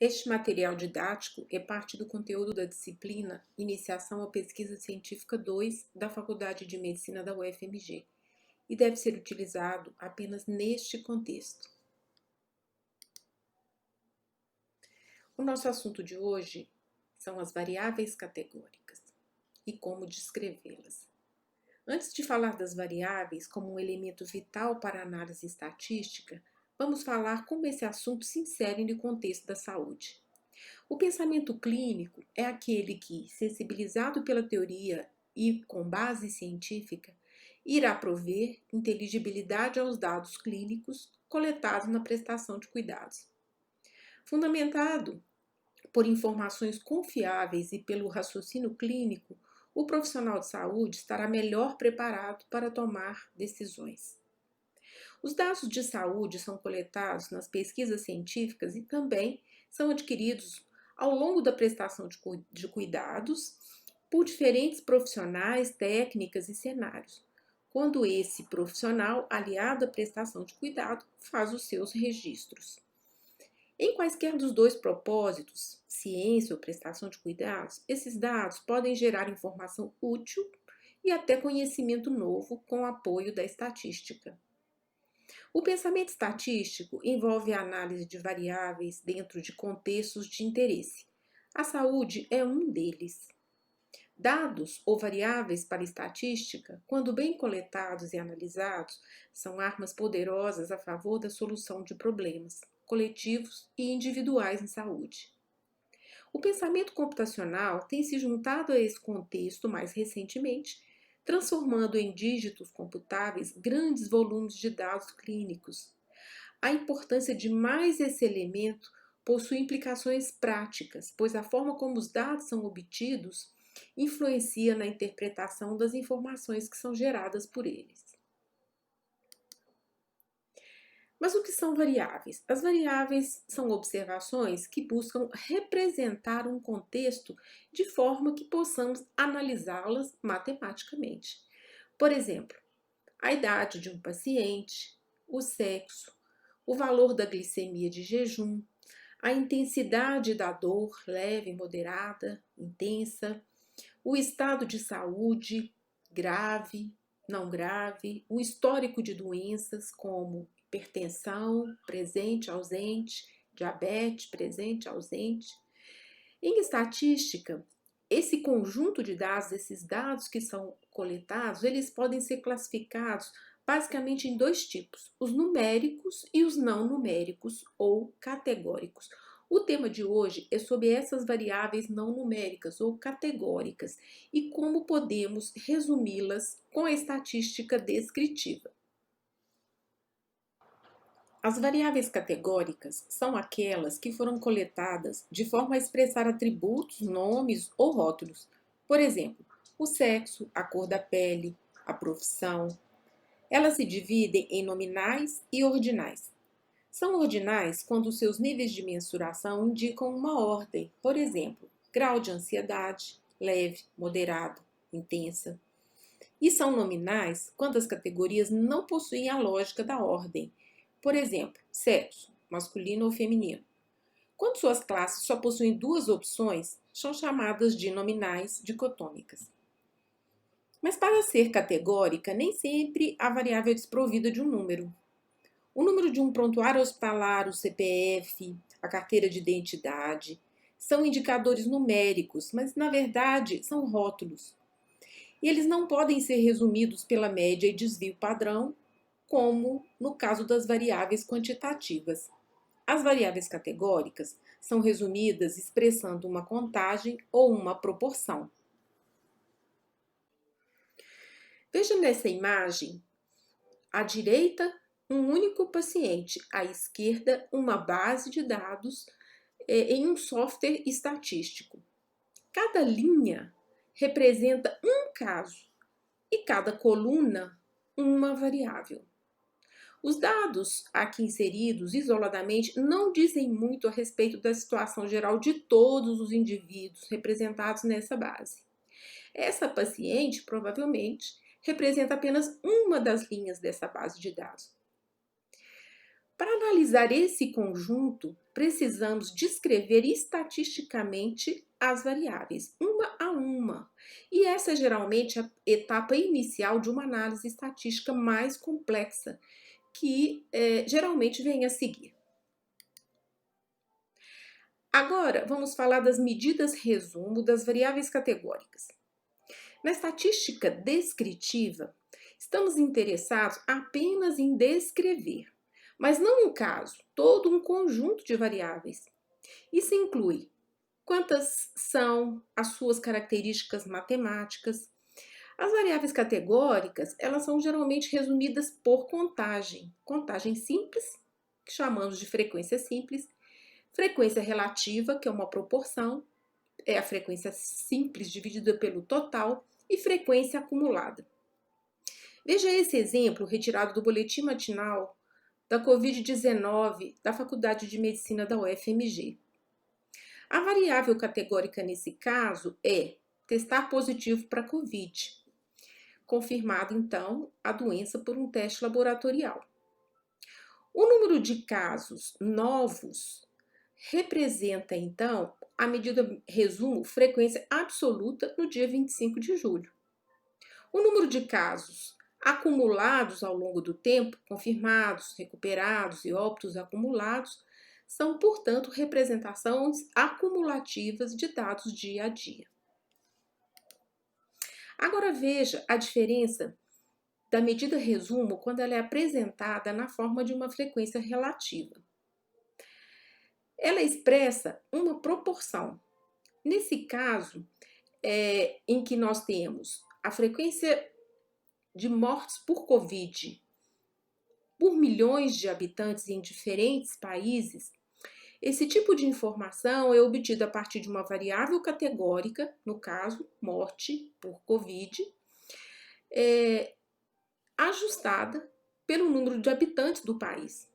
Este material didático é parte do conteúdo da disciplina Iniciação à Pesquisa Científica 2 da Faculdade de Medicina da UFMG e deve ser utilizado apenas neste contexto. O nosso assunto de hoje são as variáveis categóricas e como descrevê-las. Antes de falar das variáveis como um elemento vital para a análise estatística, vamos falar como esse assunto se insere no contexto da saúde. O pensamento clínico é aquele que, sensibilizado pela teoria e com base científica, irá prover inteligibilidade aos dados clínicos coletados na prestação de cuidados. Fundamentado por informações confiáveis e pelo raciocínio clínico, o profissional de saúde estará melhor preparado para tomar decisões. Os dados de saúde são coletados nas pesquisas científicas e também são adquiridos ao longo da prestação de cuidados por diferentes profissionais, técnicas e cenários, quando esse profissional, aliado à prestação de cuidado, faz os seus registros. Em quaisquer dos dois propósitos, ciência ou prestação de cuidados, esses dados podem gerar informação útil e até conhecimento novo com o apoio da estatística. O pensamento estatístico envolve a análise de variáveis dentro de contextos de interesse. A saúde é um deles. Dados ou variáveis para estatística, quando bem coletados e analisados, são armas poderosas a favor da solução de problemas coletivos e individuais em saúde. O pensamento computacional tem se juntado a esse contexto mais recentemente, transformando em dígitos computáveis grandes volumes de dados clínicos. A importância de mais esse elemento possui implicações práticas, pois a forma como os dados são obtidos influencia na interpretação das informações que são geradas por eles. Mas o que são variáveis? As variáveis são observações que buscam representar um contexto de forma que possamos analisá-las matematicamente. Por exemplo, a idade de um paciente, o sexo, o valor da glicemia de jejum, a intensidade da dor leve, moderada, intensa, o estado de saúde, grave, não grave, o histórico de doenças como hipertensão, presente, ausente, diabetes, presente, ausente. Em estatística, esse conjunto de dados, esses dados que são coletados, eles podem ser classificados basicamente em dois tipos, os numéricos e os não numéricos ou categóricos. O tema de hoje é sobre essas variáveis não numéricas ou categóricas e como podemos resumi-las com a estatística descritiva. As variáveis categóricas são aquelas que foram coletadas de forma a expressar atributos, nomes ou rótulos. Por exemplo, o sexo, a cor da pele, a profissão. Elas se dividem em nominais e ordinais. São ordinais quando seus níveis de mensuração indicam uma ordem, por exemplo, grau de ansiedade, leve, moderado, intensa. E são nominais quando as categorias não possuem a lógica da ordem, por exemplo, sexo, masculino ou feminino. Quando suas classes só possuem duas opções, são chamadas de nominais dicotômicas. Mas para ser categórica, nem sempre a variável é desprovida de um número. O número de um prontuário hospitalar, o CPF, a carteira de identidade, são indicadores numéricos, mas na verdade são rótulos. E eles não podem ser resumidos pela média e desvio padrão, como no caso das variáveis quantitativas. As variáveis categóricas são resumidas expressando uma contagem ou uma proporção. Veja nessa imagem, à direita, um único paciente, à esquerda, uma base de dados em um software estatístico. Cada linha representa um caso e cada coluna uma variável. Os dados aqui inseridos isoladamente não dizem muito a respeito da situação geral de todos os indivíduos representados nessa base. Essa paciente, provavelmente, representa apenas uma das linhas dessa base de dados. Para analisar esse conjunto, precisamos descrever estatisticamente as variáveis, uma a uma. E essa é geralmente a etapa inicial de uma análise estatística mais complexa, que geralmente vem a seguir. Agora, vamos falar das medidas resumo das variáveis categóricas. Na estatística descritiva, estamos interessados apenas em descrever, mas não um caso, todo um conjunto de variáveis. Isso inclui quantas são as suas características matemáticas. As variáveis categóricas, elas são geralmente resumidas por contagem. Contagem simples, que chamamos de frequência simples, frequência relativa, que é uma proporção, é a frequência simples dividida pelo total, e frequência acumulada. Veja esse exemplo retirado do boletim matinal da Covid-19 da Faculdade de Medicina da UFMG. A variável categórica nesse caso é testar positivo para Covid, confirmado então a doença por um teste laboratorial. O número de casos novos representa então a medida resumo frequência absoluta no dia 25 de julho. O número de casos acumulados ao longo do tempo, confirmados, recuperados e óbitos acumulados, são, portanto, representações acumulativas de dados dia a dia. Agora veja a diferença da medida resumo quando ela é apresentada na forma de uma frequência relativa. Ela expressa uma proporção. Nesse caso, em que nós temos a frequência de mortes por Covid por milhões de habitantes em diferentes países, esse tipo de informação é obtida a partir de uma variável categórica, no caso, morte por Covid, ajustada pelo número de habitantes do país.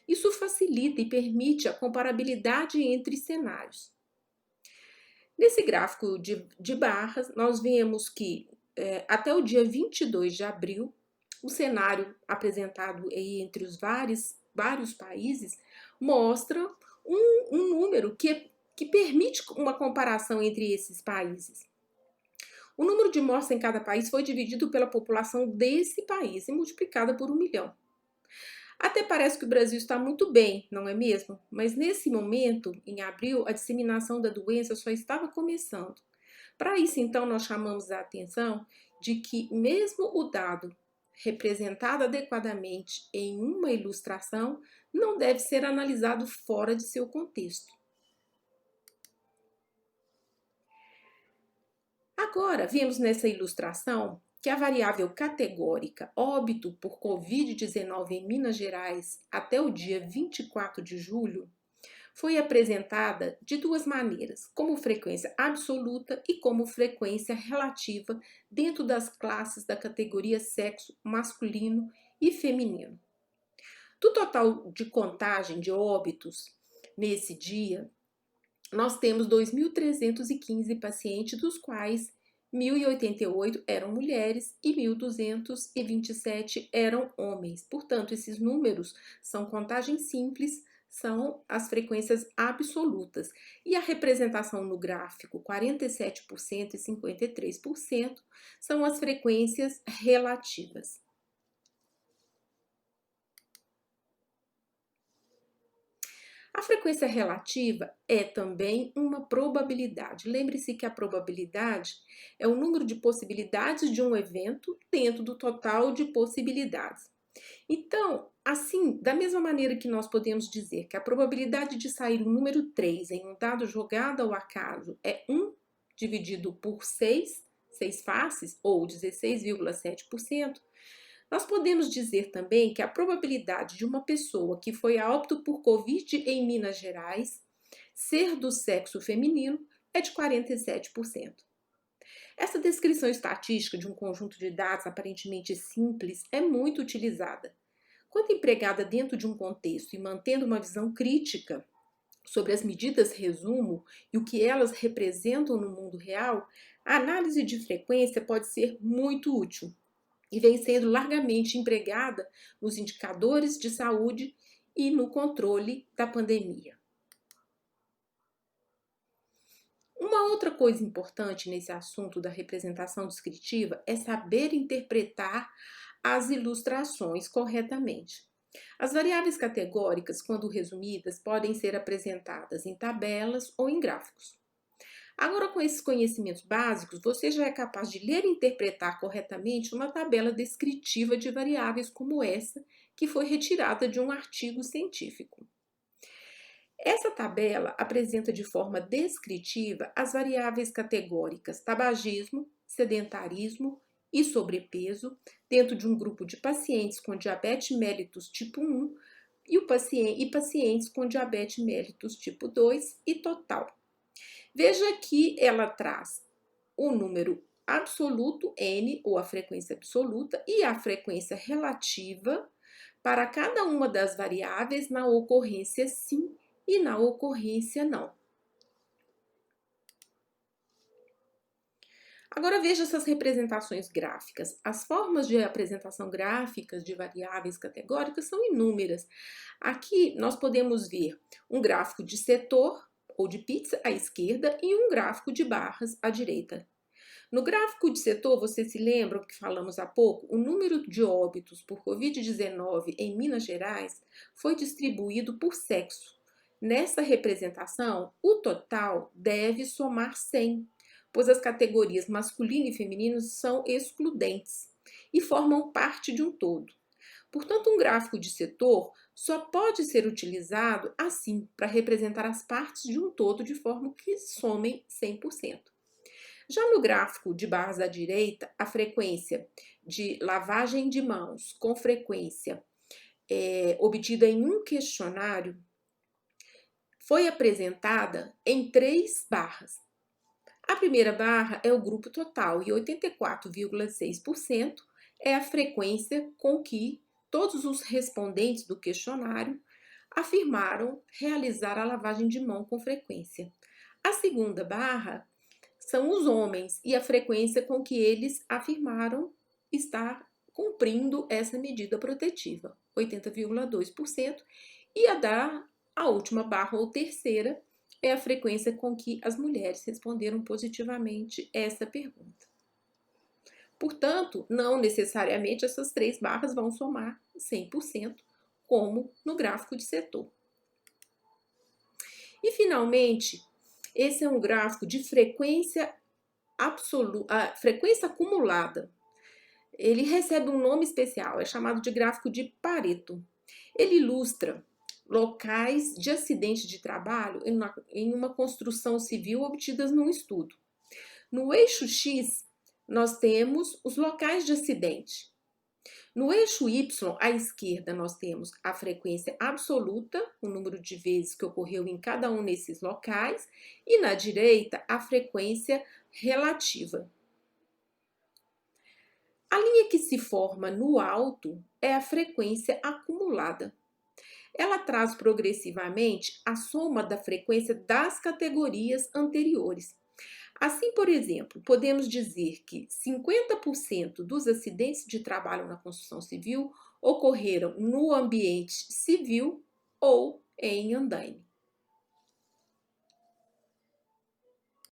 Isso facilita e permite a comparabilidade entre cenários. Nesse gráfico de barras, nós vemos que até o dia 22 de abril, o cenário apresentado aí entre os vários países mostra um número que permite uma comparação entre esses países. O número de mortes em cada país foi dividido pela população desse país e multiplicado por 1 milhão. Até parece que o Brasil está muito bem, não é mesmo? Mas nesse momento, em abril, a disseminação da doença só estava começando. Para isso, então, nós chamamos a atenção de que mesmo o dado representado adequadamente em uma ilustração não deve ser analisado fora de seu contexto. Agora, vemos nessa ilustração que a variável categórica óbito por Covid-19 em Minas Gerais até o dia 24 de julho foi apresentada de duas maneiras, como frequência absoluta e como frequência relativa dentro das classes da categoria sexo masculino e feminino. Do total de contagem de óbitos nesse dia, nós temos 2.315 pacientes, dos quais 1.088 eram mulheres e 1.227 eram homens. Portanto, esses números são contagem simples, são as frequências absolutas. E a representação no gráfico, 47% e 53%, são as frequências relativas. A frequência relativa é também uma probabilidade. Lembre-se que a probabilidade é o número de possibilidades de um evento dentro do total de possibilidades. Então, assim, da mesma maneira que nós podemos dizer que a probabilidade de sair o número 3 em um dado jogado ao acaso é 1 dividido por 6 faces, ou 16,7%, nós podemos dizer também que a probabilidade de uma pessoa que foi a óbito por Covid em Minas Gerais ser do sexo feminino é de 47%. Essa descrição estatística de um conjunto de dados aparentemente simples é muito utilizada. Quando empregada dentro de um contexto e mantendo uma visão crítica sobre as medidas resumo e o que elas representam no mundo real, a análise de frequência pode ser muito útil e vem sendo largamente empregada nos indicadores de saúde e no controle da pandemia. Uma outra coisa importante nesse assunto da representação descritiva é saber interpretar as ilustrações corretamente. As variáveis categóricas, quando resumidas, podem ser apresentadas em tabelas ou em gráficos. Agora, com esses conhecimentos básicos, você já é capaz de ler e interpretar corretamente uma tabela descritiva de variáveis como essa, que foi retirada de um artigo científico. Essa tabela apresenta de forma descritiva as variáveis categóricas tabagismo, sedentarismo e sobrepeso dentro de um grupo de pacientes com diabetes mellitus tipo 1 e pacientes com diabetes mellitus tipo 2 e total. Veja que ela traz o número absoluto n, ou a frequência absoluta, e a frequência relativa para cada uma das variáveis na ocorrência sim e na ocorrência não. Agora veja essas representações gráficas. As formas de apresentação gráficas de variáveis categóricas são inúmeras. Aqui nós podemos ver um gráfico de setor ou de pizza à esquerda e um gráfico de barras à direita. No gráfico de setor, você se lembra que falamos há pouco? O número de óbitos por Covid-19 em Minas Gerais foi distribuído por sexo. Nessa representação, o total deve somar 100, pois as categorias masculino e feminino são excludentes e formam parte de um todo. Portanto, um gráfico de setor só pode ser utilizado assim para representar as partes de um todo de forma que somem 100%. Já no gráfico de barras à direita, a frequência de lavagem de mãos com frequência obtida em um questionário foi apresentada em 3 barras. A primeira barra é o grupo total e 84,6% é a frequência com que todos os respondentes do questionário afirmaram realizar a lavagem de mão com frequência. A segunda barra são os homens e a frequência com que eles afirmaram estar cumprindo essa medida protetiva, 80,2%, e a última barra ou terceira é a frequência com que as mulheres responderam positivamente essa pergunta. Portanto, não necessariamente essas 3 barras vão somar 100%, como no gráfico de setor. E, finalmente, esse é um gráfico de frequência absoluta, frequência acumulada. Ele recebe um nome especial, é chamado de gráfico de Pareto. Ele ilustra locais de acidente de trabalho em uma construção civil obtidas num estudo. No eixo X, nós temos os locais de acidente. No eixo Y, à esquerda, nós temos a frequência absoluta, o número de vezes que ocorreu em cada um desses locais, e na direita, a frequência relativa. A linha que se forma no alto é a frequência acumulada. Ela traz progressivamente a soma da frequência das categorias anteriores. Assim, por exemplo, podemos dizer que 50% dos acidentes de trabalho na construção civil ocorreram no ambiente civil ou em andaime.